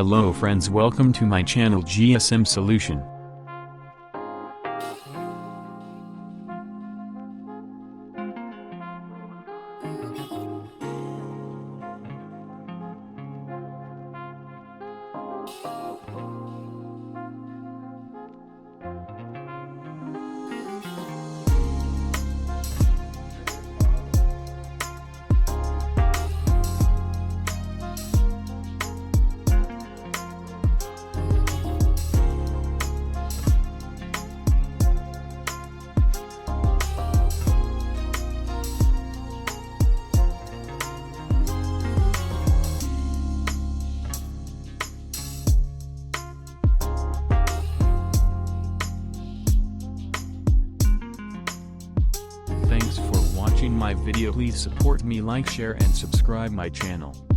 Hello friends, welcome to my channel GSM Solution. Thanks for watching my video. Please support me, like, share and subscribe my channel.